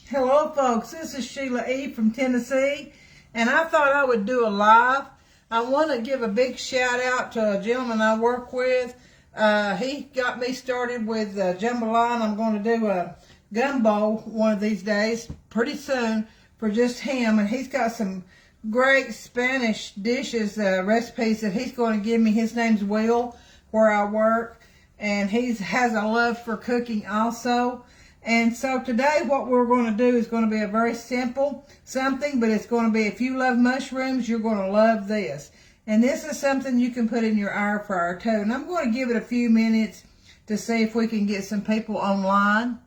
Hello folks, this is Sheila E. from Tennessee, and I thought I would do a live. I want to give a big shout out to a gentleman I work with. He got me started with jambalaya, and I'm going to do a gumbo one of these days, pretty soon, for just him. And he's got some great Spanish dishes, recipes that he's going to give me. His name's Will, where I work, and he has a love for cooking also. And so today what we're going to do is going to be a very simple something, but it's going to be, if you love mushrooms, you're going to love this. And this is something you can put in your air fryer too. And I'm going to give it a few minutes to see if we can get some people online.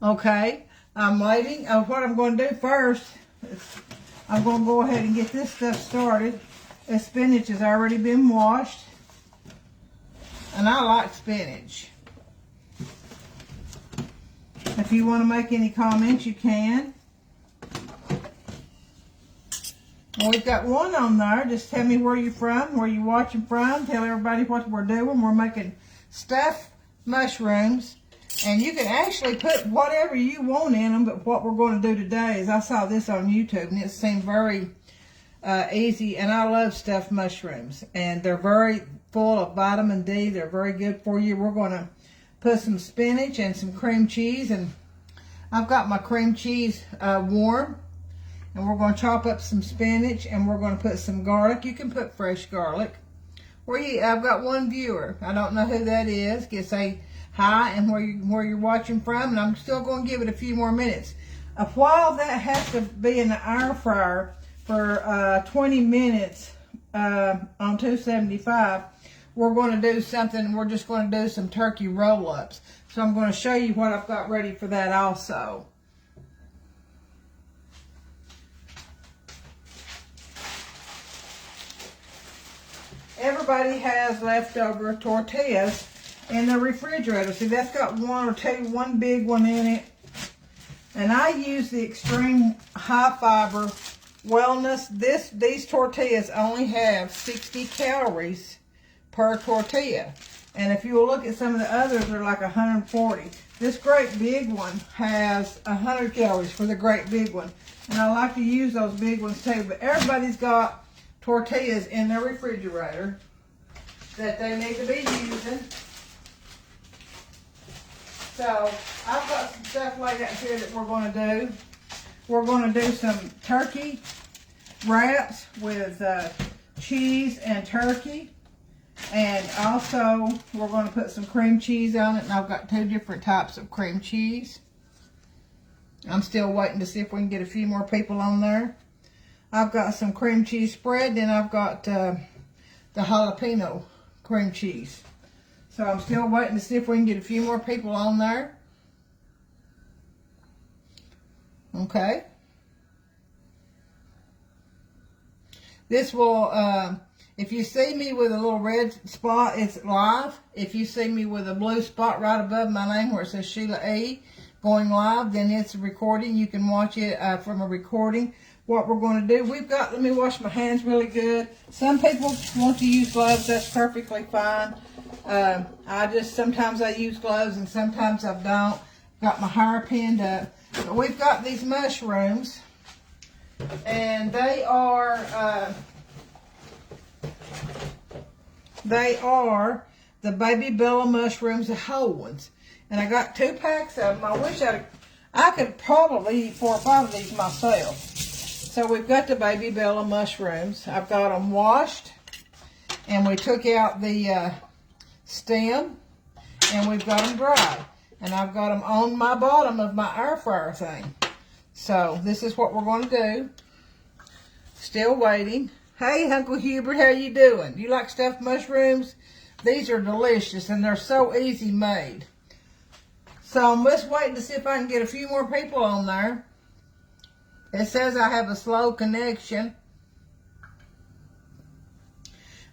Okay, I'm waiting. What I'm going to do first is I'm going to go ahead and get this stuff started. The spinach has already been washed, and I like spinach. If you want to make any comments, you can. Well, we've got one on there. Just tell me where you're from, where you're watching from. Tell everybody what we're doing. We're making stuffed mushrooms. And you can actually put whatever you want in them, but what we're going to do today is, I saw this on YouTube, and it seemed very easy. And I love stuffed mushrooms. And they're very full of vitamin D. They're very good for you. We're going to put some spinach and some cream cheese, and I've got my cream cheese warm, and we're going to chop up some spinach, and we're going to put some garlic. You can put fresh garlic. I've got one viewer. I don't know who that is. Just say hi and where you're watching from, and I'm still going to give it a few more minutes. While that has to be in the air fryer for 20 minutes on 275, we're going to do something. We're just going to do some turkey roll-ups. So I'm going to show you what I've got ready for that also. Everybody has leftover tortillas in the refrigerator. See, that's got one big one in it. And I use the extreme high fiber wellness. These tortillas only have 60 calories per tortilla. And if you will look at some of the others, they're like 140. This great big one has 100 calories for the great big one. And I like to use those big ones too. But everybody's got tortillas in their refrigerator that they need to be using. So I've got some stuff laid out here that we're going to do. We're going to do some turkey wraps with cheese and turkey. And also, we're going to put some cream cheese on it. And I've got 2 different types of cream cheese. I'm still waiting to see if we can get a few more people on there. I've got some cream cheese spread. Then I've got the jalapeno cream cheese. So I'm still waiting to see if we can get a few more people on there. Okay. This will... if you see me with a little red spot, it's live. If you see me with a blue spot right above my name where it says Sheila E. going live, then it's a recording. You can watch it from a recording. What we're going to do, let me wash my hands really good. Some people want to use gloves. That's perfectly fine. Sometimes I use gloves and sometimes I don't. Got my hair pinned up. But we've got these mushrooms, and they are the baby Bella mushrooms, the whole ones. And I got 2 packs of them. I wish I could probably eat 4 or 5 of these myself. So we've got the baby Bella mushrooms. I've got them washed, and we took out the stem, and we've got them dry. And I've got them on my bottom of my air fryer thing. So this is what we're going to do. Still waiting. Hey, Uncle Hubert, how you doing? You like stuffed mushrooms? These are delicious, and they're so easy made. So I'm just waiting to see if I can get a few more people on there. It says I have a slow connection.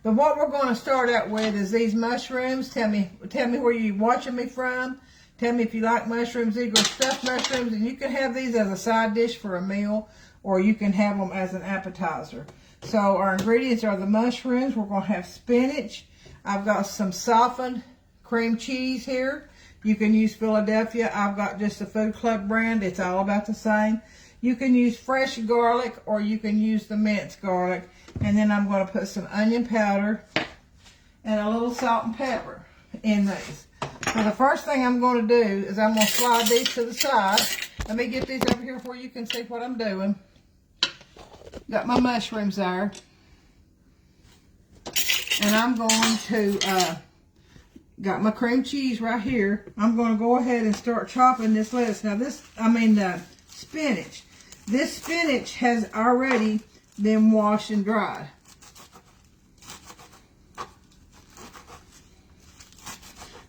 But what we're going to start out with is these mushrooms. Tell me where you're watching me from. Tell me if you like mushrooms. These are stuffed mushrooms, and you can have these as a side dish for a meal, or you can have them as an appetizer. So our ingredients are the mushrooms. We're going to have spinach. I've got some softened cream cheese here. You can use Philadelphia. I've got just the Food Club brand. It's all about the same. You can use fresh garlic or you can use the minced garlic. And then I'm going to put some onion powder and a little salt and pepper in these. So the first thing I'm going to do is I'm going to slide these to the side. Let me get these over here where you can see what I'm doing. Got my mushrooms there. And I'm going to, got my cream cheese right here. I'm going to go ahead and start chopping this lettuce. Now spinach. This spinach has already been washed and dried.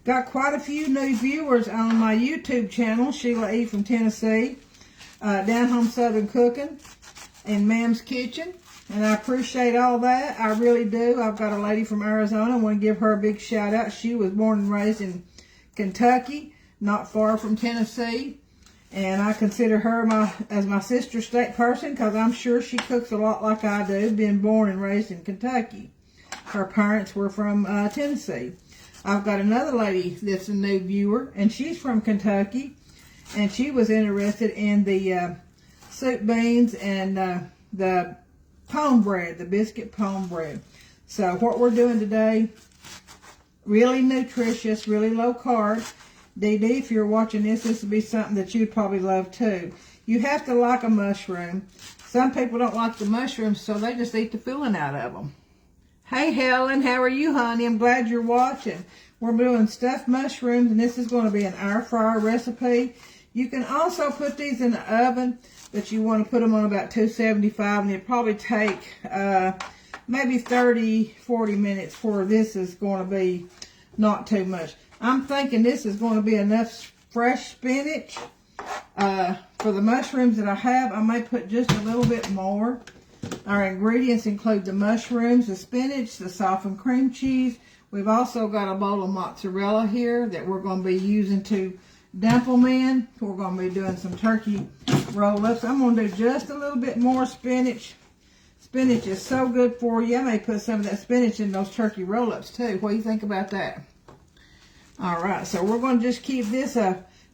Got quite a few new viewers on my YouTube channel, Sheila E. from Tennessee, Down Home Southern Cooking, and Mam's Kitchen. And I appreciate all that. I really do. I've got a lady from Arizona. I want to give her a big shout out. She was born and raised in Kentucky, not far from Tennessee. And I consider her as my sister state person because I'm sure she cooks a lot like I do, being born and raised in Kentucky. Her parents were from Tennessee. I've got another lady that's a new viewer, and she's from Kentucky. And she was interested in the soup beans and the pone bread, the biscuit pone bread. So what we're doing today, really nutritious, really low carb. Dee Dee, if you're watching this would be something that you'd probably love too. You have to like a mushroom. Some people don't like the mushrooms, so they just eat the filling out of them. Hey Helen, how are you, honey? I'm glad you're watching. We're doing stuffed mushrooms, and this is going to be an air fryer recipe. You can also put these in the oven, but you want to put them on about 275, and it'll probably take maybe 30-40 minutes for this is going to be not too much. I'm thinking this is going to be enough fresh spinach for the mushrooms that I have. I may put just a little bit more. Our ingredients include the mushrooms, the spinach, the softened cream cheese. We've also got a bowl of mozzarella here that we're going to be using to dump them in. We're going to be doing some turkey roll-ups. I'm going to do just a little bit more spinach. Spinach is so good for you. I may put some of that spinach in those turkey roll-ups too. What do you think about that? All right, so we're going to just keep this,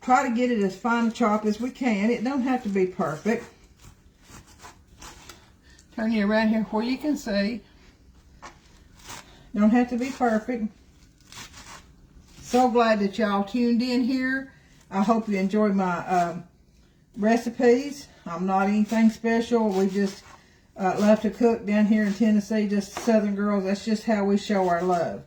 try to get it as fine a chop as we can. It don't have to be perfect. Turn you around here where you can see. Don't have to be perfect. So glad that y'all tuned in here. I hope you enjoy my recipes. I'm not anything special. We just love to cook down here in Tennessee, just Southern girls. That's just how we show our love.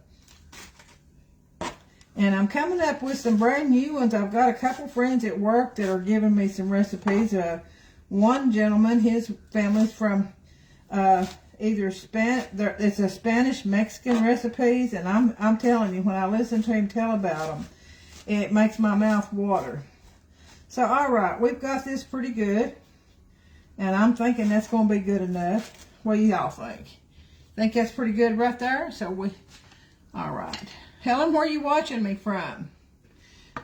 And I'm coming up with some brand new ones. I've got a couple friends at work that are giving me some recipes. One gentleman, his family's from it's a Spanish-Mexican recipes, and I'm telling you, when I listen to him tell about them, it makes my mouth water. So, all right, we've got this pretty good, and I'm thinking that's going to be good enough. What do y'all think? Think that's pretty good right there? All right. Helen, where are you watching me from?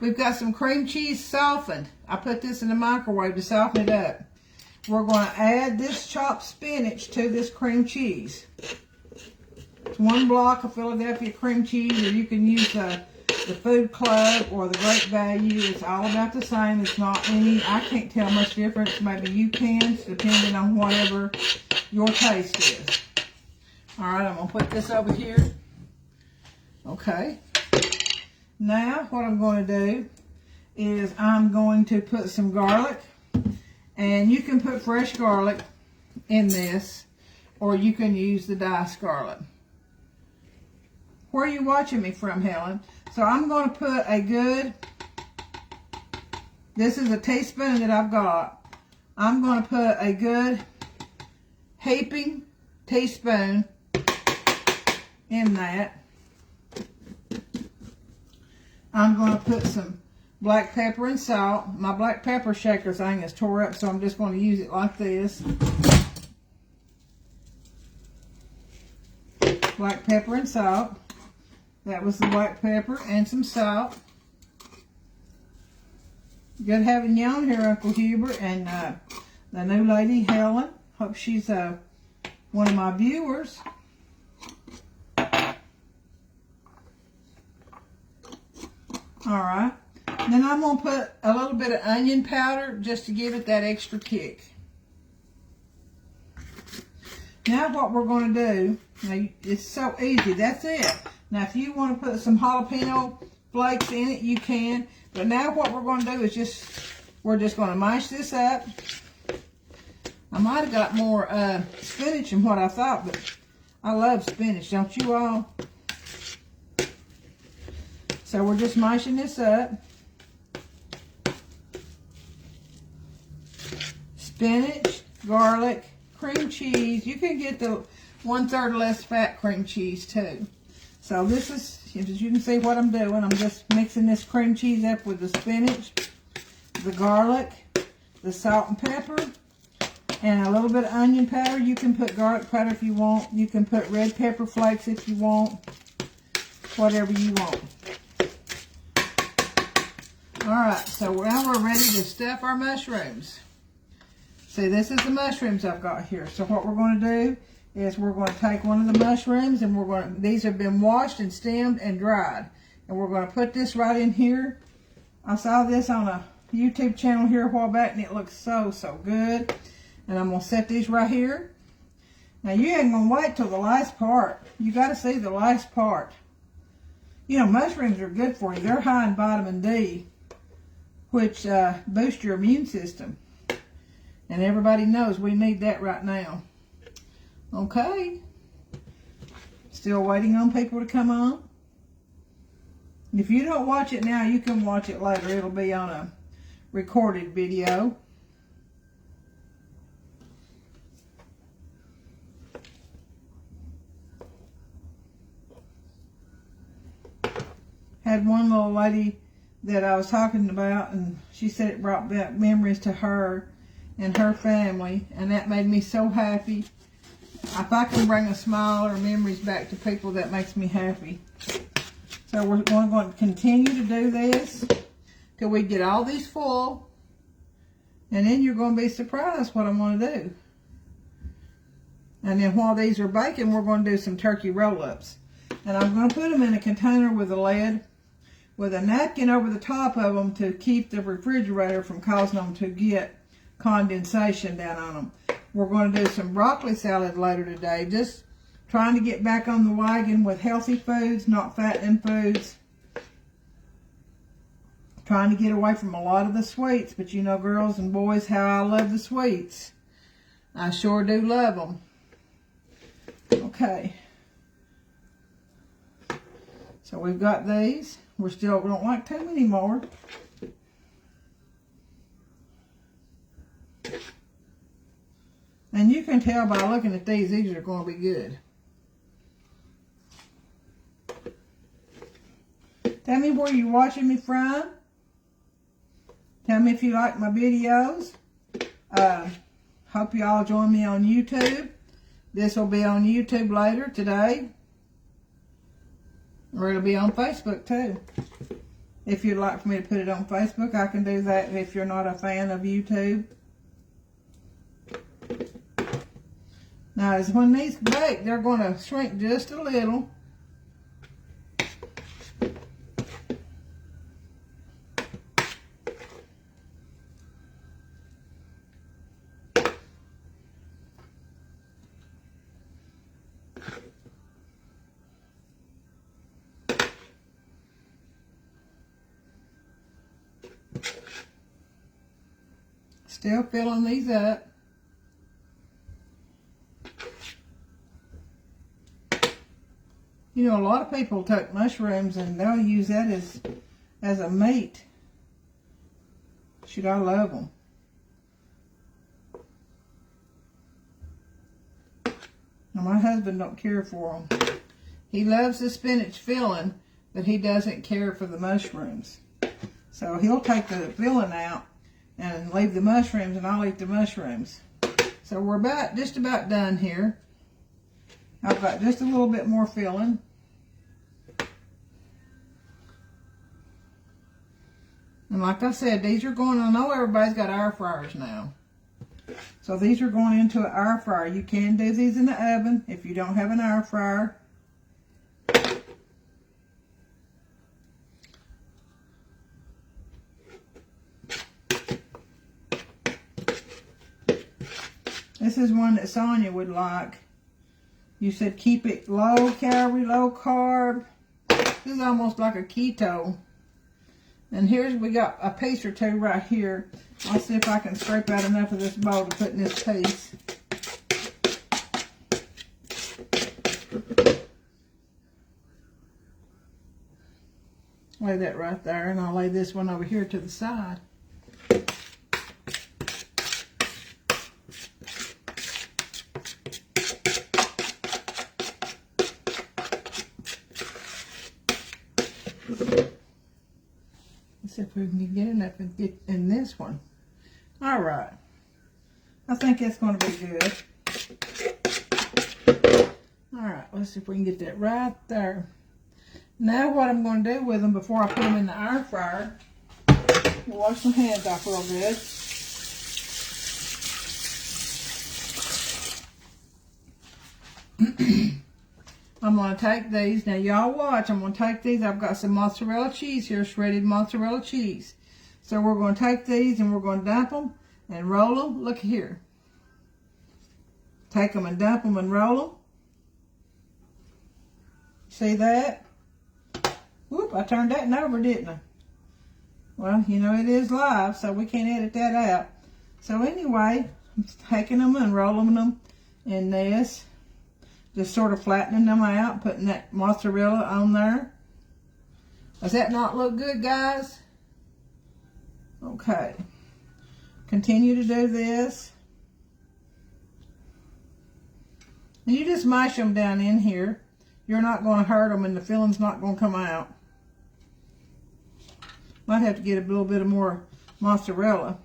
We've got some cream cheese softened. I put this in the microwave to soften it up. We're going to add this chopped spinach to this cream cheese. It's 1 block of Philadelphia cream cheese, or you can use the Food Club or the Great Value. It's all about the same. It's not any, I can't tell much difference. Maybe you can, depending on whatever your taste is. All right, I'm going to put this over here. Okay. Now, what I'm going to do is I'm going to put some garlic. And you can put fresh garlic in this, or you can use the diced garlic. Where are you watching me from, Helen? So I'm going to put this is a teaspoon that I've got. I'm going to put a good heaping teaspoon in that. I'm going to put some black pepper and salt. My black pepper shaker thing is tore up, so I'm just going to use it like this. Black pepper and salt. That was the black pepper and some salt. Good having you on here, Uncle Hubert, and the new lady, Helen. Hope she's one of my viewers. All right. Then I'm going to put a little bit of onion powder just to give it that extra kick. Now what we're going to do, now it's so easy, that's it. Now if you want to put some jalapeno flakes in it, you can. But now what we're going to do is we're just going to mash this up. I might have got more spinach than what I thought, but I love spinach, don't you all? So we're just mashing this up. Spinach, garlic, cream cheese. You can get the 1/3 less fat cream cheese too. So this is, as you can see what I'm doing, I'm just mixing this cream cheese up with the spinach, the garlic, the salt and pepper, and a little bit of onion powder. You can put garlic powder if you want. You can put red pepper flakes if you want. Whatever you want. Alright, so now we're ready to stuff our mushrooms. See, this is the mushrooms I've got here. So what we're going to do is we're going to take one of the mushrooms, and these have been washed and stemmed and dried. And we're going to put this right in here. I saw this on a YouTube channel here a while back, and it looks so, so good. And I'm going to set these right here. Now, you ain't going to wait till the last part. You got to see the last part. You know, mushrooms are good for you. They're high in vitamin D, which boosts your immune system. And everybody knows we need that right now. Okay. Still waiting on people to come on. If you don't watch it now, you can watch it later. It'll be on a recorded video. Had one little lady that I was talking about, and she said it brought back memories to her and her family, and that made me so happy. If I can bring a smile or memories back to people, that makes me happy. So we're going to continue to do this till we get all these full, and then you're going to be surprised what I'm going to do. And then while these are baking, we're going to do some turkey roll-ups. And I'm going to put them in a container with a lid, with a napkin over the top of them to keep the refrigerator from causing them to get condensation down on them. We're going to do some broccoli salad later today. Just trying to get back on the wagon with healthy foods, not fattening foods. Trying to get away from a lot of the sweets. But you know, girls and boys, how I love the sweets. I sure do love them. Okay. So we've got these. We don't like too many more. And you can tell by looking at these are going to be good. Tell me where you're watching me from. Tell me if you like my videos. Hope you all join me on YouTube. This will be on YouTube later today. Or it'll be on Facebook too. If you'd like for me to put it on Facebook, I can do that if you're not a fan of YouTube. Now, when these bake, they're going to shrink just a little. Still filling these up. You know, a lot of people take mushrooms and they'll use that as a meat. Shoot, I love them. Now, my husband don't care for them. He loves the spinach filling, but he doesn't care for the mushrooms. So he'll take the filling out and leave the mushrooms, and I'll eat the mushrooms. So we're just about done here. I've got just a little bit more filling. And like I said, these are going, I know everybody's got air fryers now. So these are going into an air fryer. You can do these in the oven if you don't have an air fryer. This is one that Sonia would like. You said keep it low calorie, low carb. This is almost like a keto. And here's, we got a piece or two right here. I'll see if I can scrape out enough of this bowl to put in this piece. Lay that right there, and I'll lay this one over here to the side. Let's see if we can get enough and get in this one. All right. I think it's going to be good. All right, let's see if we can get that right there. Now what I'm going to do with them before I put them in the air fryer, wash my hands off real good. I'm going to take these. Now y'all watch. I'm going to take these. I've got some mozzarella cheese here, shredded mozzarella cheese. So we're going to take these and we're going to dump them and roll them. Look here. Take them and dump them and roll them. See that? Whoop, I turned that over, didn't I? Well, you know, it is live, so we can't edit that out. So anyway, I'm taking them and rolling them in this. Just sort of flattening them out, putting that mozzarella on there. Does that not look good, guys? Okay. Continue to do this. And you just mash them down in here. You're not going to hurt them and the filling's not going to come out. Might have to get a little bit of more mozzarella.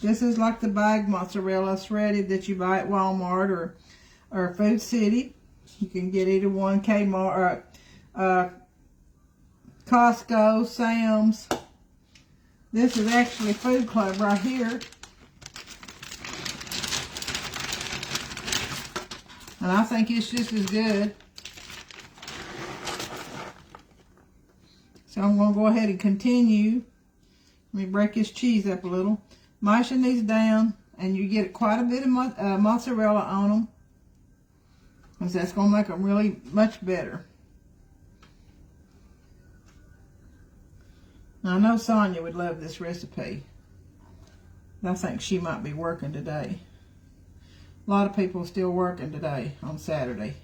This is like the bag mozzarella shredded that you buy at Walmart or Food City. You can get either one, Kmart, Costco, Sam's. This is actually Food Club right here. And I think it's just as good. So I'm going to go ahead and continue. Let me break this cheese up a little. Mashing these down, and you get quite a bit of mozzarella on them. Because that's going to make them really much better. Now, I know Sonia would love this recipe. I think she might be working today. A lot of people are still working today on Saturday.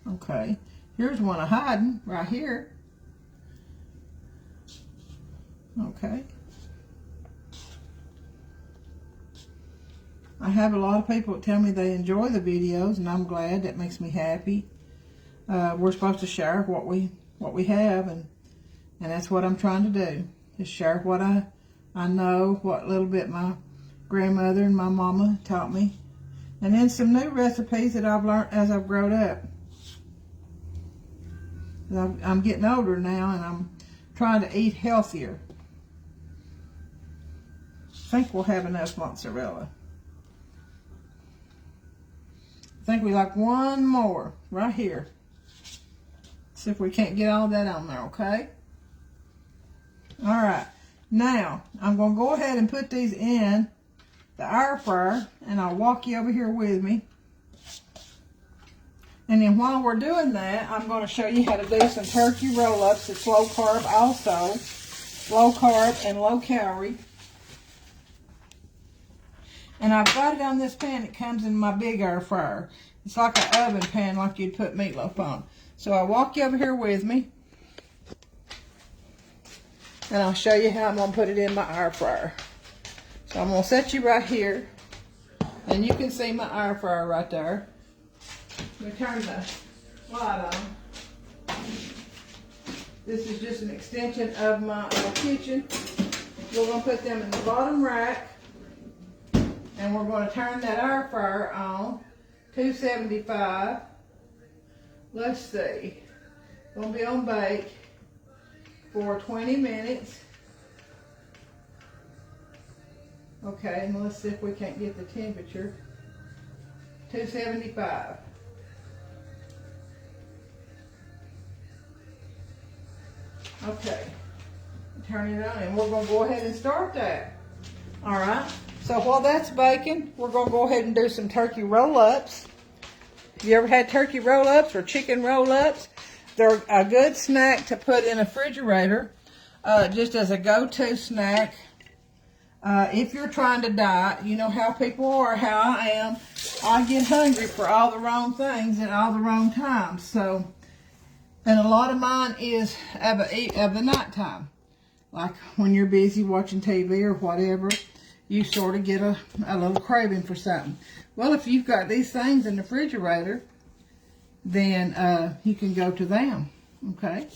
Okay, here's one of hiding right here. Okay. I have a lot of people that tell me they enjoy the videos, and I'm glad. That makes me happy. We're supposed to share what we have, and that's what I'm trying to do. Just share what I know, what little bit my grandmother and my mama taught me, and then some new recipes that I've learned as I've grown up. I'm getting older now, and I'm trying to eat healthier. I think we'll have enough mozzarella. I think we like one more right here. See if we can't get all that on there, okay? All right. Now, I'm going to go ahead and put these in the air fryer, and I'll walk you over here with me. And then while we're doing that, I'm going to show you how to do some turkey roll-ups. It's low carb also. Low carb and low calorie. And I've got it on this pan that comes in my big air fryer. It's like an oven pan like you'd put meatloaf on. So I'll walk you over here with me. And I'll show you how I'm going to put it in my air fryer. So I'm going to set you right here. And you can see my air fryer right there. Let me turn the light on. This is just an extension of my kitchen. We're going to put them in the bottom rack. And we're going to turn that air fryer on. 275. Let's see. Going to be on bake for 20 minutes. Okay, and let's see if we can't get the temperature. 275. Okay. Turn it on, and we're going to go ahead and start that. All right. So while that's baking, we're going to go ahead and do some turkey roll-ups. You ever had turkey roll-ups or chicken roll-ups? They're a good snack to put in a refrigerator, just as a go-to snack. If you're trying to diet, you know how people are, how I am. I get hungry for all the wrong things at all the wrong times. So, and a lot of mine is of the nighttime. Like when you're busy watching TV or whatever, you sort of get a little craving for something. Well, if you've got these things in the refrigerator, then you can go to them, okay?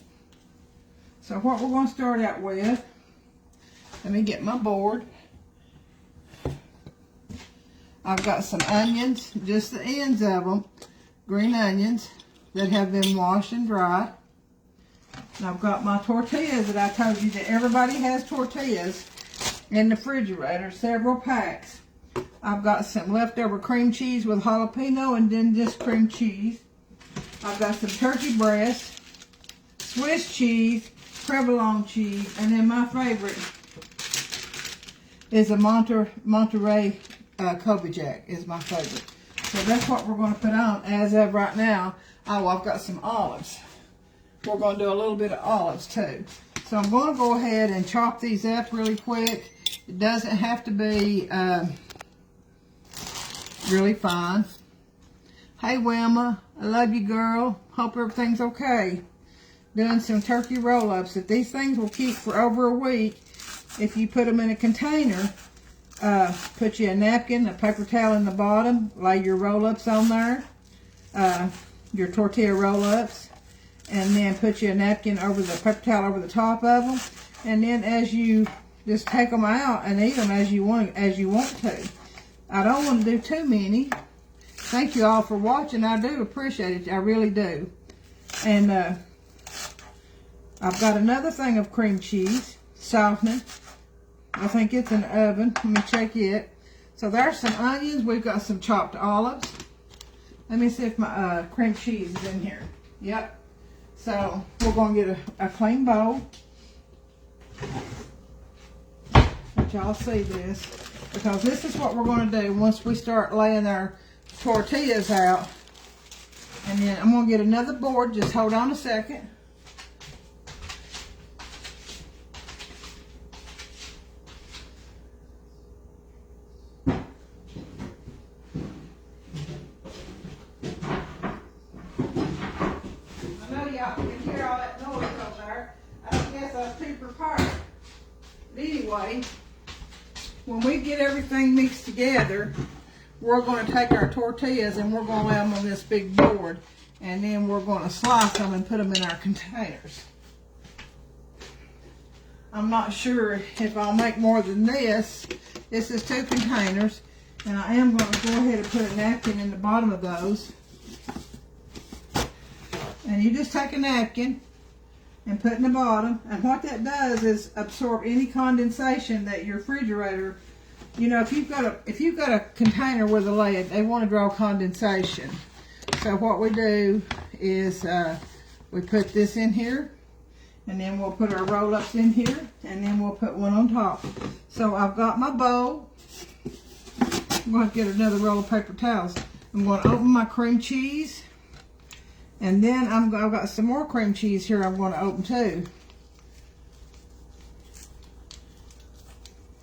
So what we're going to start out with, let me get my board. I've got some onions, just the ends of them, green onions that have been washed and dried. And I've got my tortillas that I told you that everybody has tortillas in the refrigerator, several packs. I've got some leftover cream cheese with jalapeno and then just cream cheese. I've got some turkey breast, Swiss cheese, provolone cheese, and then my favorite is a Monterey Kobe Jack is my favorite. So that's what we're going to put on as of right now. Oh, I've got some olives. We're going to do a little bit of olives too. So I'm going to go ahead and chop these up really quick. It doesn't have to be really fine. Hey Wilma, I love you, girl. Hope everything's okay. Doing some turkey roll-ups. If these things will keep for over a week, if you put them in a container, put you a napkin, a paper towel in the bottom, lay your roll-ups on there, your tortilla roll-ups, and then put you a napkin over the paper towel over the top of them, and then as you just take them out and eat them as you want to. I don't want to do too many. Thank you all for watching. I do appreciate it. I really do. And I've got another thing of cream cheese softening. I think it's in the oven. Let me check it. So there's some onions. We've got some chopped olives. Let me see if my cream cheese is in here. Yep. So we're going to get a clean bowl. Let y'all see this. Because this is what we're going to do once we start laying our tortillas out. And then I'm going to get another board. Just hold on a second. Anyway, when we get everything mixed together, we're going to take our tortillas and we're going to lay them on this big board, and then we're going to slice them and put them in our containers. I'm not sure if I'll make more than this. This is 2 containers, and I am going to go ahead and put a napkin in the bottom of those. And you just take a napkin and put in the bottom, and what that does is absorb any condensation that your refrigerator, you know, if you've got a container with a lid, they want to draw condensation. So what we do is we put this in here, and then we'll put our roll-ups in here, and then we'll put one on top. So I've got my bowl. I'm going to get another roll of paper towels. I'm going to open my cream cheese. And then I've got some more cream cheese here I'm going to open too.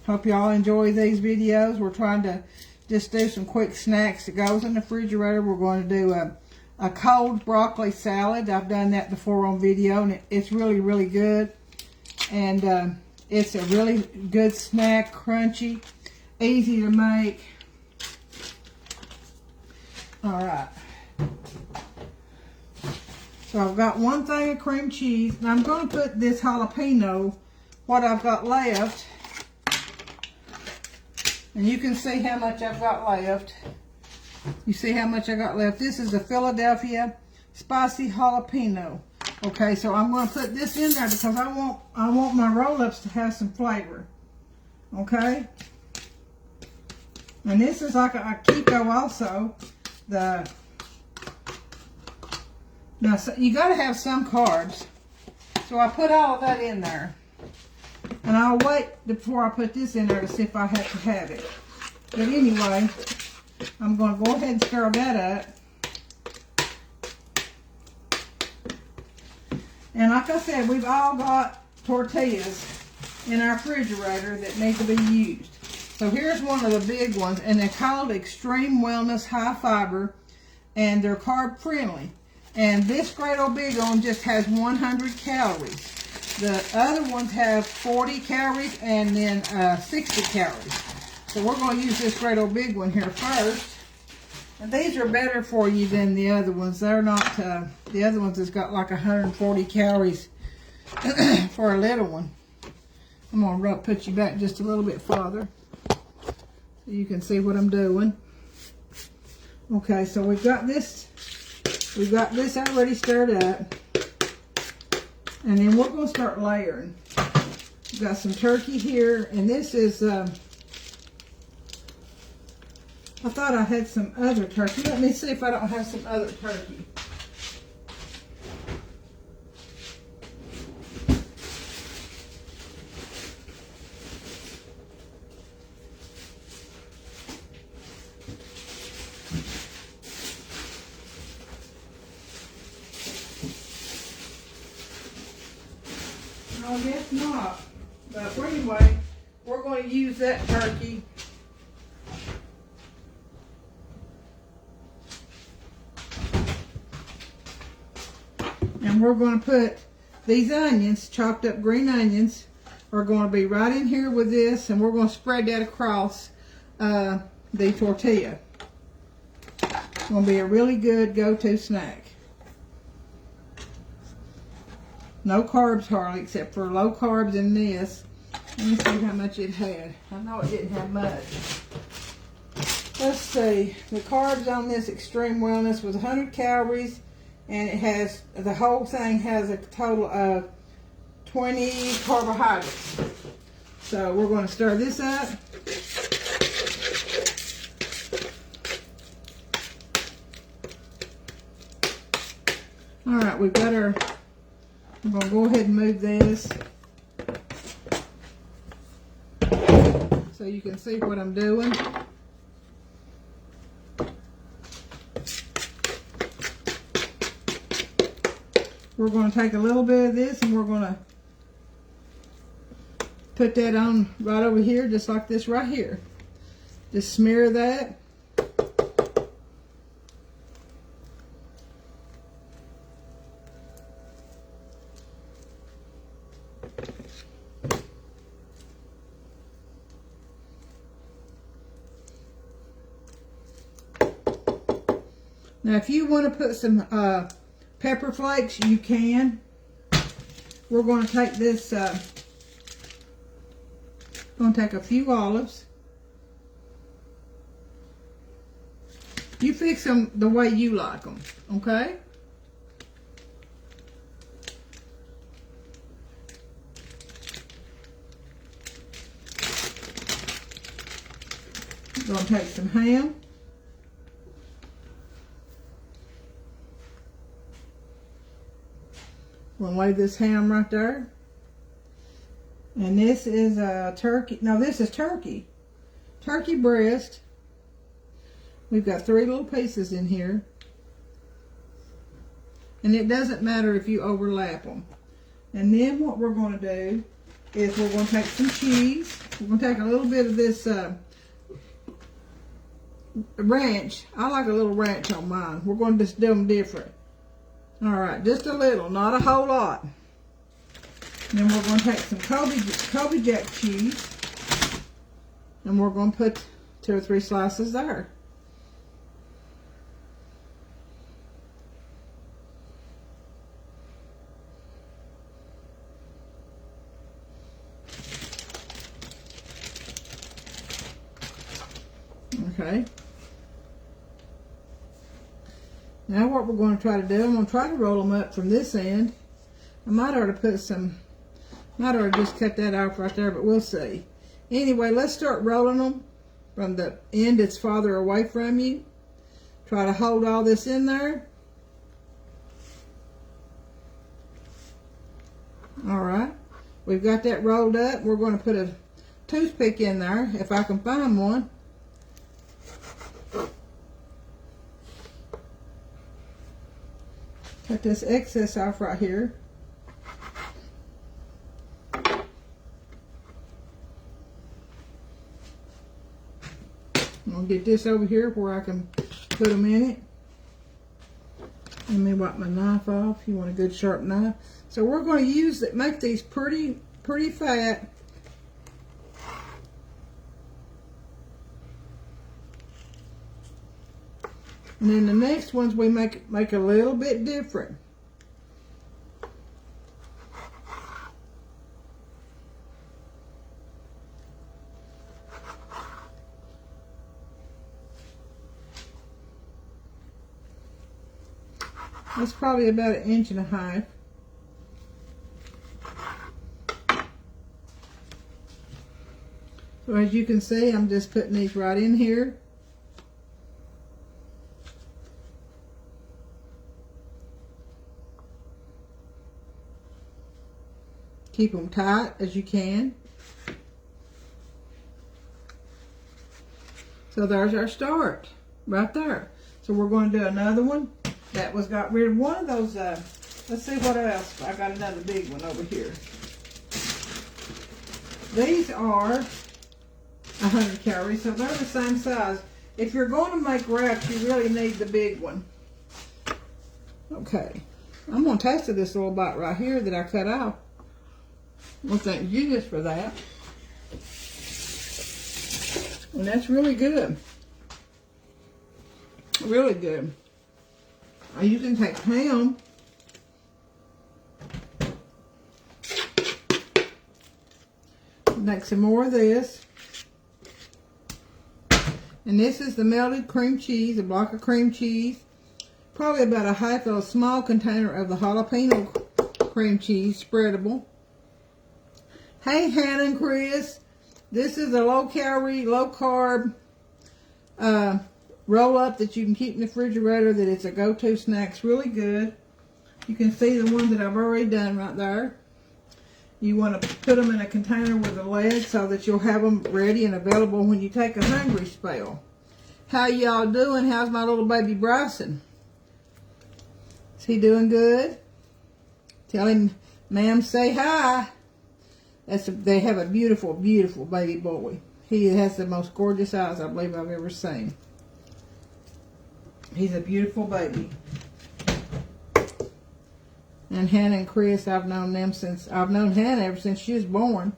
Hope y'all enjoy these videos. We're trying to just do some quick snacks that goes in the refrigerator. We're going to do a cold broccoli salad. I've done that before on video, and it's really, really good. And it's a really good snack, crunchy, easy to make. All right. So I've got one thing of cream cheese, and I'm going to put this jalapeno, what I've got left, and you can see how much I've got left. You see how much I got left. This is a Philadelphia spicy jalapeno. Okay, so I'm going to put this in there because I want my roll-ups to have some flavor. Okay, and this is like a keto also. Now, so you got to have some carbs. So I put all of that in there. And I'll wait before I put this in there to see if I have to have it. But anyway, I'm going to go ahead and stir that up. And like I said, we've all got tortillas in our refrigerator that need to be used. So here's one of the big ones, and they're called Extreme Wellness High Fiber, and they're carb friendly. And this great old big one just has 100 calories. The other ones have 40 calories and then 60 calories. So we're going to use this great old big one here first. And these are better for you than the other ones. They're not, the other ones has got like 140 calories for a little one. I'm going to put you back just a little bit farther so you can see what I'm doing. Okay, so we've got this already stirred up. And then we're going to start layering. We've got some turkey here, and this is, I thought I had some other turkey. Let me see if I don't have some other turkey. I guess not. But anyway, we're going to use that turkey. And we're going to put these onions, chopped up green onions, are going to be right in here with this, and we're going to spread that across the tortilla. It's going to be a really good go-to snack. No carbs hardly, except for low carbs in this. Let me see how much it had. I know it didn't have much. Let's see. The carbs on this Extreme Wellness was 100 calories, and it has, the whole thing has a total of 20 carbohydrates. So we're going to stir this up. All right, we've got our, I'm going to go ahead and move this so you can see what I'm doing. We're going to take a little bit of this and we're going to put that on right over here, just like this right here. Just smear that. Now, if you want to put some pepper flakes, you can. We're going to take this, going to take a few olives. You fix them the way you like them, okay? Going to take some ham. We'll lay this ham right there. And this is a turkey. No, this is turkey. Turkey breast. We've got 3 little pieces in here. And it doesn't matter if you overlap them. And then what we're going to do is we're going to take some cheese. We're going to take a little bit of this ranch. I like a little ranch on mine. We're going to just do them different. Alright, just a little, not a whole lot. And then we're going to take some Kobe Jack cheese. And we're going to put 2 or 3 slices there. Okay. Now what we're going to try to do, I'm going to try to roll them up from this end. I might ought to put some, might ought to just cut that off right there, but we'll see. Anyway, let's start rolling them from the end that's farther away from you. Try to hold all this in there. All right. we've got that rolled up. We're going to put a toothpick in there, if I can find one. Cut this excess off right here. I'm going to get this over here where I can put them in it. Let me wipe my knife off. You want a good sharp knife. So we're going to use it, make these pretty fat. And then the next ones we make a little bit different. That's probably about 1.5 inches. So as you can see, I'm just putting these right in here. Keep them tight as you can. So there's our start right there. So we're going to do another one. That was got rid of one of those. Let's see what else. I got another big one over here. These are 100 calories, so they're the same size. If you're going to make wraps, you really need the big one. Okay, I'm going to taste this little bite right here that I cut off. Well, thank you just for that. And that's really good. Really good. You can take ham. Make some more of this. And this is the melted cream cheese, a block of cream cheese. Probably about a small container of the jalapeno cream cheese, spreadable. Hey, Hannah and Chris. This is a low-calorie, low-carb roll-up that you can keep in the refrigerator, that it's a go-to snack. It's really good. You can see the ones that I've already done right there. You want to put them in a container with a lid so that you'll have them ready and available when you take a hungry spell. How y'all doing? How's my little baby Bryson? Is he doing good? Tell him, ma'am, say hi. They have a beautiful, beautiful baby boy. He has the most gorgeous eyes I believe I've ever seen. He's a beautiful baby. And Hannah and Chris, I've known Hannah ever since she was born.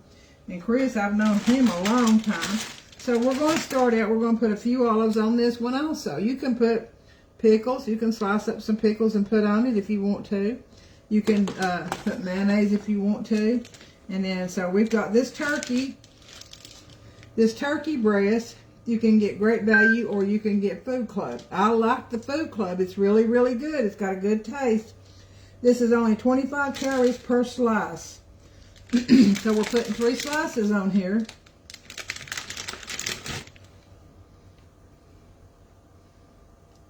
And Chris, I've known him a long time. So we're going to start out, we're going to put a few olives on this one also. You can put pickles. You can slice up some pickles and put on it if you want to. You can put mayonnaise if you want to. And then, so we've got this turkey breast. You can get Great Value or you can get Food Club. I like the Food Club. It's really, really good. It's got a good taste. This is only 25 calories per slice. So we're putting 3 slices on here.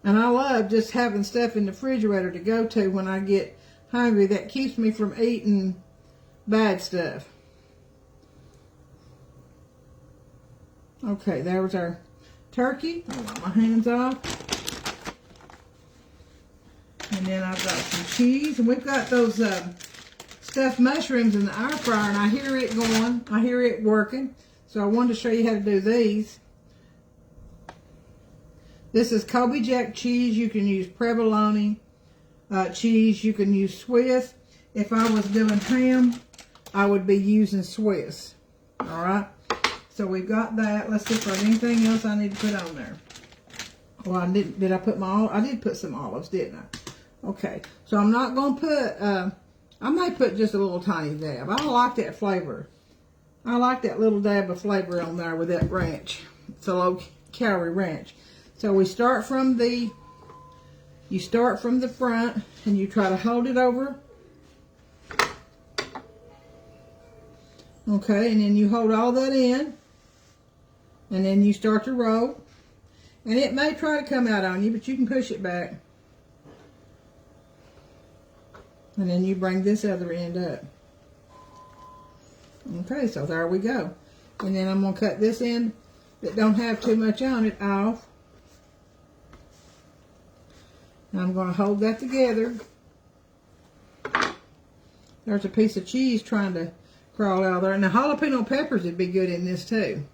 And I love just having stuff in the refrigerator to go to when I get hungry. That keeps me from eating bad stuff. Okay, there was our turkey. I'll wipe my hands off. And then I've got some cheese. And we've got those stuffed mushrooms in the air fryer. And I hear it going. I hear it working. So I wanted to show you how to do these. This is Kobe Jack cheese. You can use provolone cheese. You can use Swiss. If I was doing ham, I would be using Swiss. Alright. So we've got that. Let's see if there's anything else I need to put on there. Well, did I put I did put some olives, didn't I? Okay. So I'm not going to put, I might put just a little tiny dab. I like that flavor. I like that little dab of flavor on there with that ranch. It's a low calorie ranch. So we start from the, front and you try to hold it over. Okay, and then you hold all that in. And then you start to roll. And it may try to come out on you, but you can push it back. And then you bring this other end up. Okay, so there we go. And then I'm going to cut this end that don't have too much on it off. And I'm going to hold that together. There's a piece of cheese trying to crawl out there. And the jalapeno peppers would be good in this too.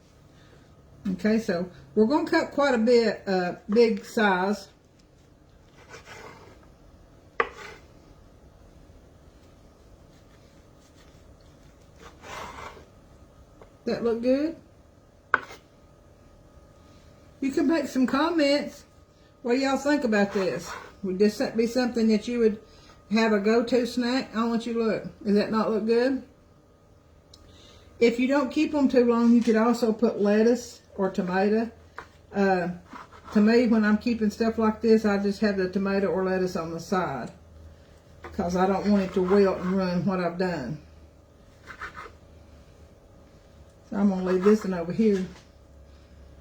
Okay, so we're going to cut quite a bit, big size. That look good? You can make some comments. What do y'all think about this? Would this be something that you would have a go-to snack? I want you to look. Does that not look good? If you don't keep them too long, you could also put lettuce or tomato. To me, when I'm keeping stuff like this, I just have the tomato or lettuce on the side, because I don't want it to wilt and ruin what I've done. So I'm going to leave this one over here.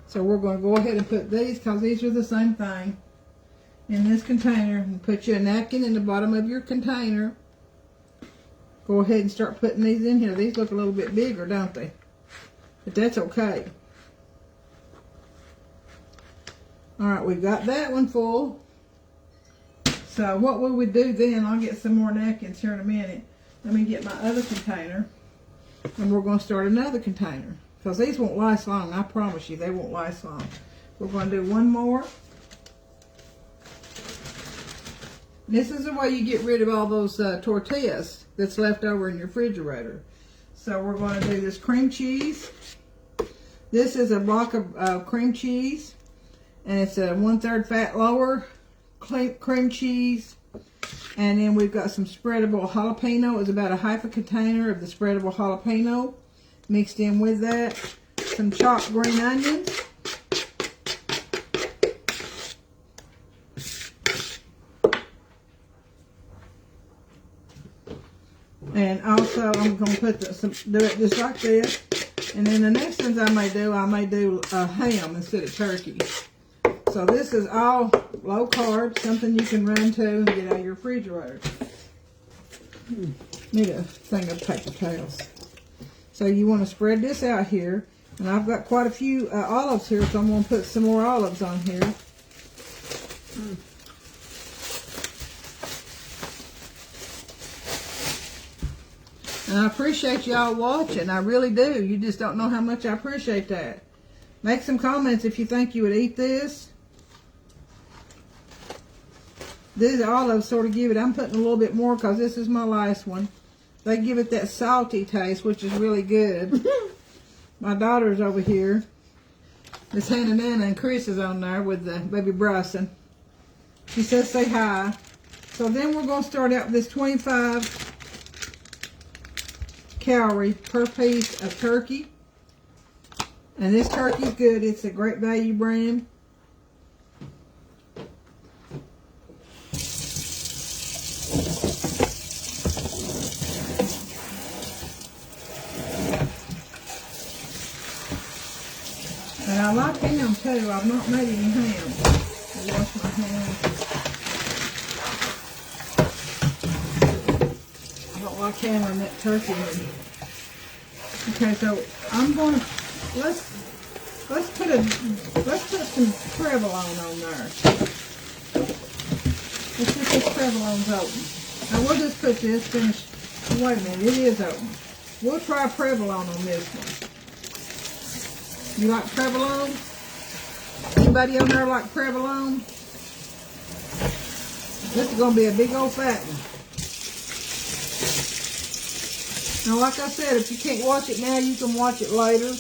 So we're going to go ahead and put these, because these are the same thing, in this container. And put you a napkin in the bottom of your container. Go ahead and start putting these in here. These look a little bit bigger, don't they? But that's okay. Alright, we've got that one full. So what we would do then, I'll get some more napkins here in a minute. Let me get my other container. And we're going to start another container. Because these won't last long. I promise you, they won't last long. We're going to do one more. This is the way you get rid of all those tortillas that's left over in your refrigerator. So we're going to do this cream cheese. This is a block of cream cheese. And it's a 1/3 fat lower cream cheese. And then we've got some spreadable jalapeno. It's about a half a container of the spreadable jalapeno mixed in with that. Some chopped green onions. And also I'm going to put do it just like this. And then the next ones I may do ham instead of turkey. So this is all low carb, something you can run to and get out of your refrigerator. Need a thing of paper towels. So you want to spread this out here. And I've got quite a few olives here, so I'm going to put some more olives on here. And I appreciate y'all watching. I really do. You just don't know how much I appreciate that. Make some comments if you think you would eat this. These olives sort of give it, I'm putting a little bit more because this is my last one. They give it that salty taste, which is really good. My daughter's over here. Miss Hannah Nana and Chris is on there with the baby Bryson. She says say hi. So then we're going to start out with this 25 calorie per piece of turkey. And this turkey's good. It's a Great Value brand. And I like ham too. I've not made any ham. I'll wash my hands. I don't like ham on that turkey. Okay, so I'm going to let's put some provolone on there. Let's get this provolone open. Now we'll just put this finished. Wait a minute, it is open. We'll try provolone on this one. You like provolone? Anybody on there like provolone? This is going to be a big old fat one. Now, like I said, if you can't watch it now, you can watch it later.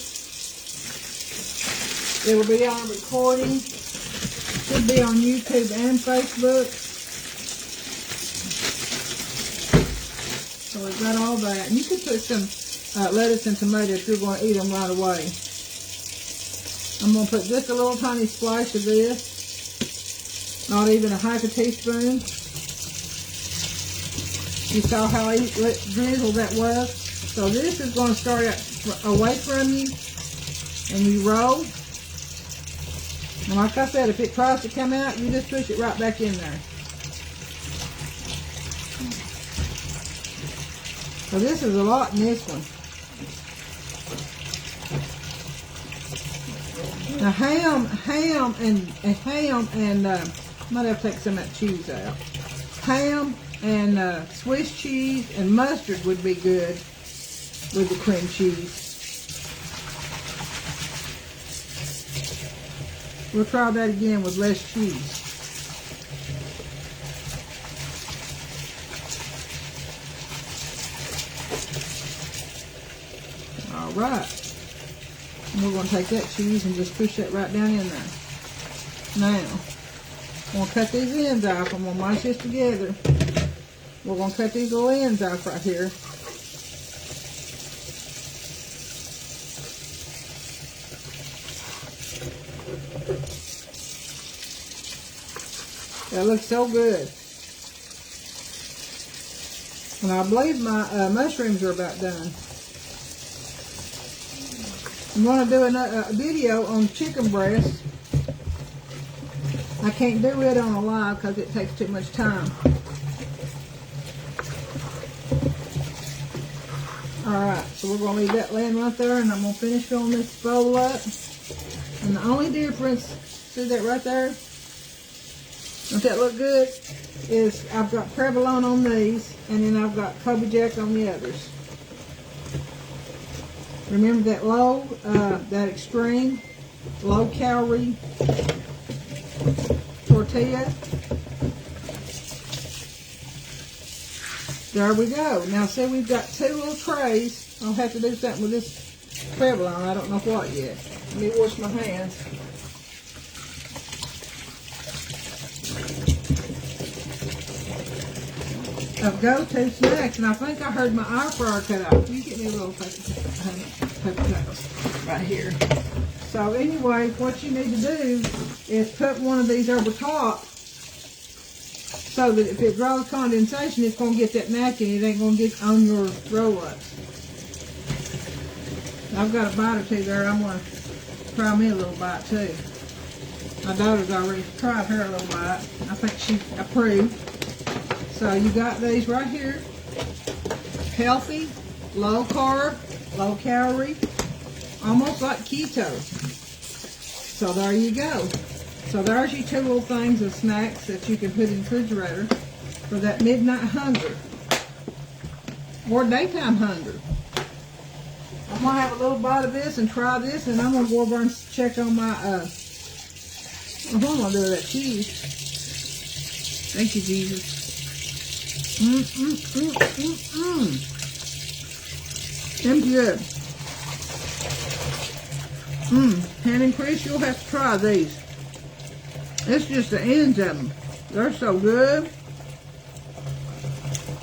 It will be on recording. Should be on YouTube and Facebook. So we've got all that. And you can put some lettuce and tomato if you're going to eat them right away. I'm going to put just a little tiny splash of this. Not even a half a teaspoon. You saw how drizzled that was. So this is going to start out away from you. And you roll. And like I said, if it tries to come out, you just push it right back in there. So this is a lot in this one. Now ham and might have to take some of that cheese out. Ham and Swiss cheese and mustard would be good with the cream cheese. We'll try that again with less cheese. All right. And we're going to take that cheese and just push that right down in there. Now, I'm going to cut these ends off. I'm going to mash this together. We're going to cut these little ends off right here. That looks so good. And I believe my mushrooms are about done. I'm going to do a video on chicken breast. I can't do it on a live because it takes too much time. Alright, so we're going to leave that laying right there, and I'm going to finish filling this bowl up. And the only difference, see that right there? Don't that look good? Is I've got provolone on these, and then I've got Kobe Jack on the others. Remember that that extreme, low calorie tortilla? There we go. Now see, we've got 2 little trays. I'll have to do something with this provolone. I don't know what yet. Let me wash my hands. Of go-to snacks, and I think I heard my air fryer cut off. You get me a little paper towels right here. So anyway, what you need to do is put one of these over top so that if it draws condensation, it's going to get that napkin. It ain't going to get on your roll-ups. I've got a bite or two there. I'm going to try me a little bite too. My daughter's already tried her a little bite. I think she approved. So you got these right here. Healthy, low carb, low calorie, almost like keto. So there you go. So there's your 2 little things of snacks that you can put in the refrigerator for that midnight hunger or daytime hunger. I'm going to have a little bite of this and try this, and I'm going to go over and check on my, what am I going to do with that cheese? Thank you, Jesus. Them good. Hen and Chris, you'll have to try these. It's just the ends of them. They're so good.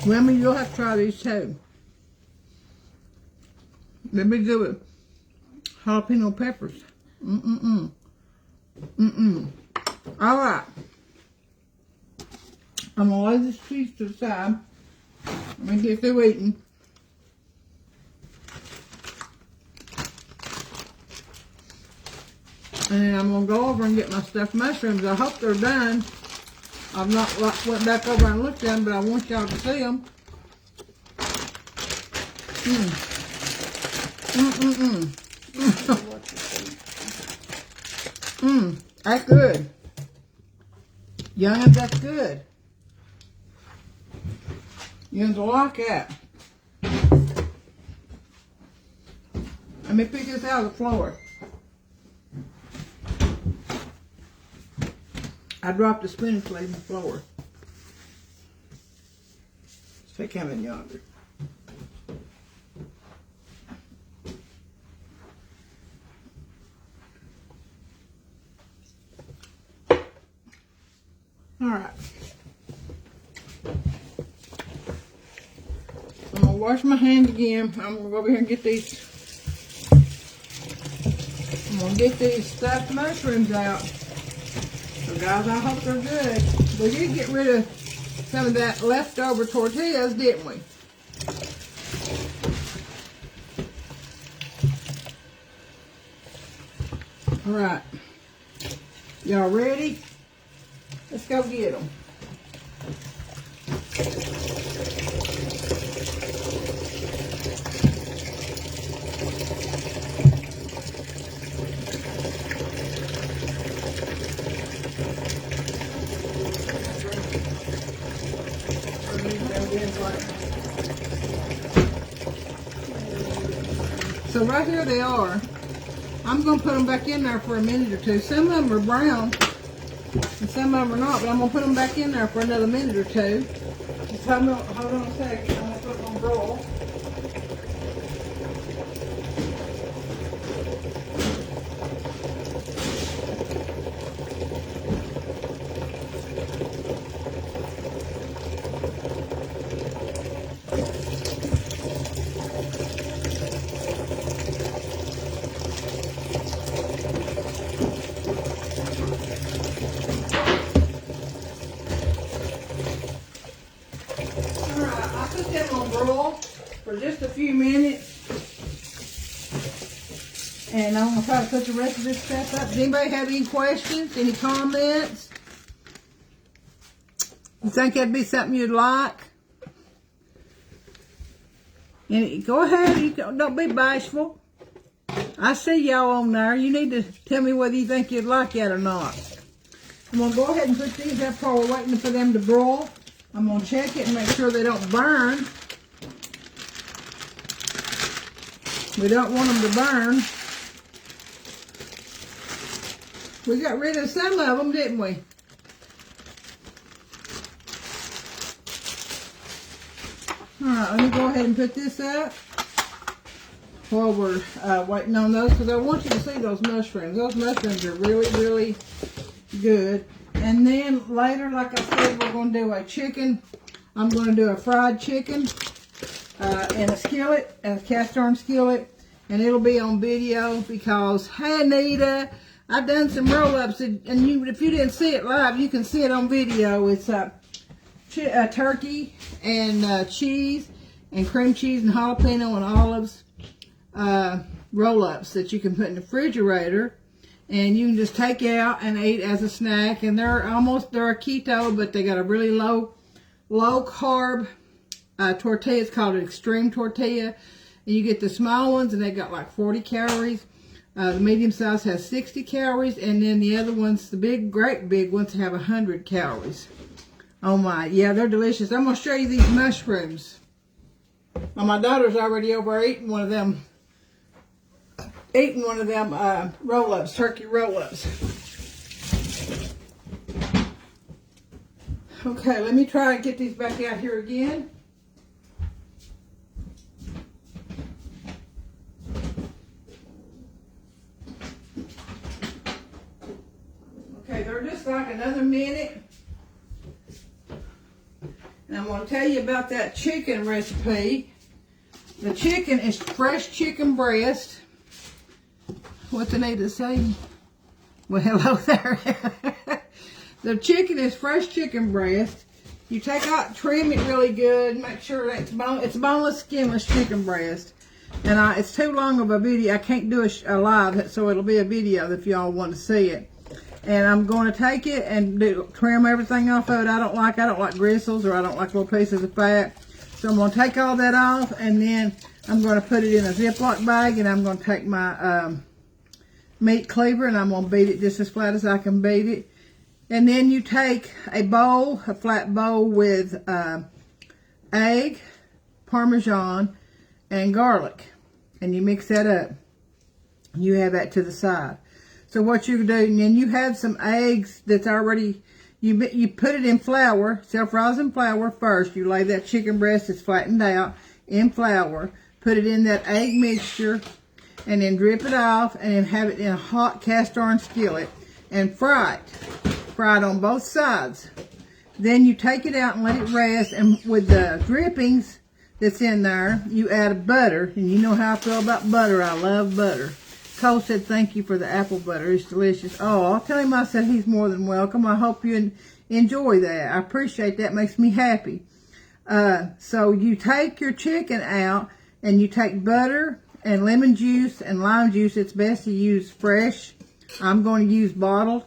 Women, you'll have to try these too. They'll be good with jalapeno peppers. All right. I'm going to lay this cheese to the side. I'm going to get through eating. And I'm going to go over and get my stuffed mushrooms. I hope they're done. I've not went back over and looked at them, but I want y'all to see them. That's good. Youngins, that's good. Youngins will like that. Let me pick this out of the floor. I dropped the spinach plate on the floor. Let's take him in yonder. All right. I'm gonna wash my hands again. I'm gonna go over here and get these. I'm gonna get these stuffed mushrooms out. So guys, I hope they're good. We did get rid of some of that leftover tortillas, didn't we? All right. Y'all ready? Let's go get them. So right here they are. I'm going to put them back in there for a minute or two. Some of them are brown and some of them are not, but I'm going to put them back in there for another minute or two. Just hold on a second. I'm going to put them on broil. For just a few minutes, and I'm gonna try to put the rest of this stuff up. Does anybody have any questions, any comments? You think that'd be something you'd like? And go ahead, don't be bashful. I see y'all on there. You need to tell me whether you think you'd like that or not. I'm gonna go ahead and put these up while we're waiting for them to broil. I'm gonna check it and make sure they don't burn. We don't want them to burn. We got rid of some of them, didn't we? Alright, let me go ahead and put this up while we're waiting on those, because I want you to see those mushrooms. Those mushrooms are really, really good. And then later, like I said, we're going to do a chicken. I'm going to do a fried chicken in a skillet, a cast iron skillet. And it'll be on video because, hey Anita, I've done some roll-ups, and if you didn't see it live, you can see it on video. It's turkey and cheese and cream cheese and jalapeno and olives roll-ups that you can put in the refrigerator, and you can just take out and eat as a snack. And they're a keto, but they got a really low carb tortilla. It's called an extreme tortilla. And you get the small ones, and they got like 40 calories. The medium size has 60 calories, and then the other ones, the great big ones, have 100 calories. Oh my, yeah, they're delicious. I'm gonna show you these mushrooms. Well, my daughter's already over eating one of them roll-ups, turkey roll-ups. Okay, let me try and get these back out here again. Okay, they're just like another minute. And I'm going to tell you about that chicken recipe. The chicken is fresh chicken breast. What's Anita saying? Well, hello there. The chicken is fresh chicken breast. You take out, trim it really good, make sure that it's boneless, skinless chicken breast. And it's too long of a video. I can't do a live, so it'll be a video if y'all want to see it. And I'm going to take it and trim everything off of it. I don't like gristles, or I don't like little pieces of fat. So I'm going to take all that off, and then I'm going to put it in a Ziploc bag, and I'm going to take my meat cleaver, and I'm going to beat it just as flat as I can beat it. And then you take a flat bowl with egg, Parmesan, and garlic, and you mix that up. You have that to the side. So what you do, and then you have some eggs that's already, you put it in flour, self-rising flour first. You lay that chicken breast that's flattened out in flour, put it in that egg mixture, and then drip it off, and then have it in a hot cast iron skillet and fry it. Fry it on both sides. Then you take it out and let it rest, and with the drippings that's in there, you add butter, and you know how I feel about butter. I love butter. Cole said thank you for the apple butter. It's delicious. Oh, I'll tell him I said he's more than welcome. I hope you enjoy that. I appreciate that. Makes me happy. So you take your chicken out, and you take butter and lemon juice and lime juice. It's best to use fresh. I'm going to use bottled.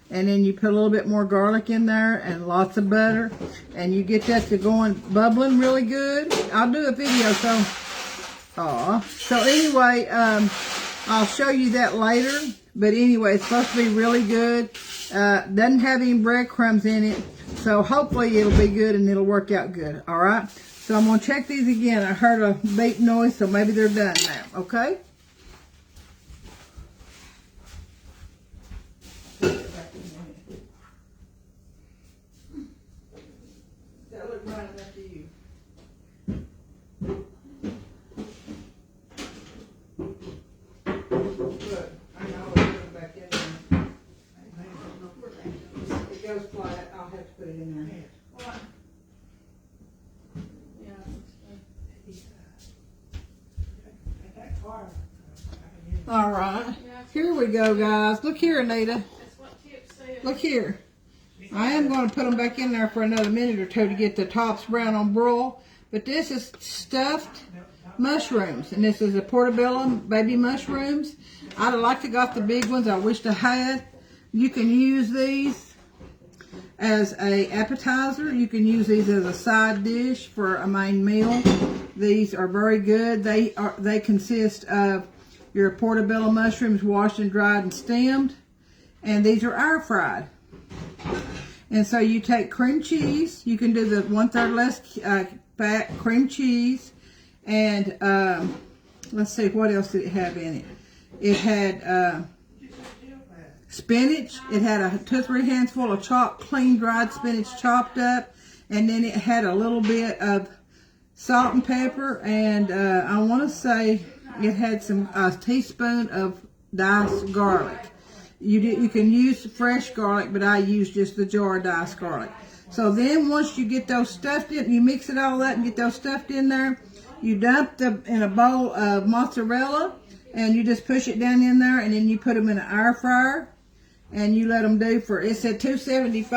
And then you put a little bit more garlic in there and lots of butter. And you get that to going bubbling really good. I'll do a video, so anyway, I'll show you that later. But anyway, it's supposed to be really good. Doesn't have any breadcrumbs in it. So hopefully it'll be good and it'll work out good. Alright? So I'm going to check these again. I heard a beep noise, so maybe they're done now. Okay? All right. Here we go, guys. Look here, Anita. Look here. I am going to put them back in there for another minute or two to get the tops brown on broil. But this is stuffed mushrooms. And this is a portobello baby mushrooms. I'd have liked to got the big ones. I wished I had. You can use these as a appetizer. You can use these as a side dish for a main meal. These are very good. They consist of your portobello mushrooms washed and dried and steamed. And these are air fried. And so you take cream cheese. You can do the 1/3 less fat cream cheese. And let's see, what else did it have in it? It had spinach. It had 2 or 3 handfuls of chopped, clean, dried spinach chopped up. And then it had a little bit of salt and pepper. And I want to say it had a teaspoon of diced garlic. You can use fresh garlic, but I use just the jar of diced garlic. So then once you get those stuffed in, you mix it all up and get those stuffed in there, you dump them in a bowl of mozzarella and you just push it down in there, and then you put them in an air fryer and you let them do for, it's at 275.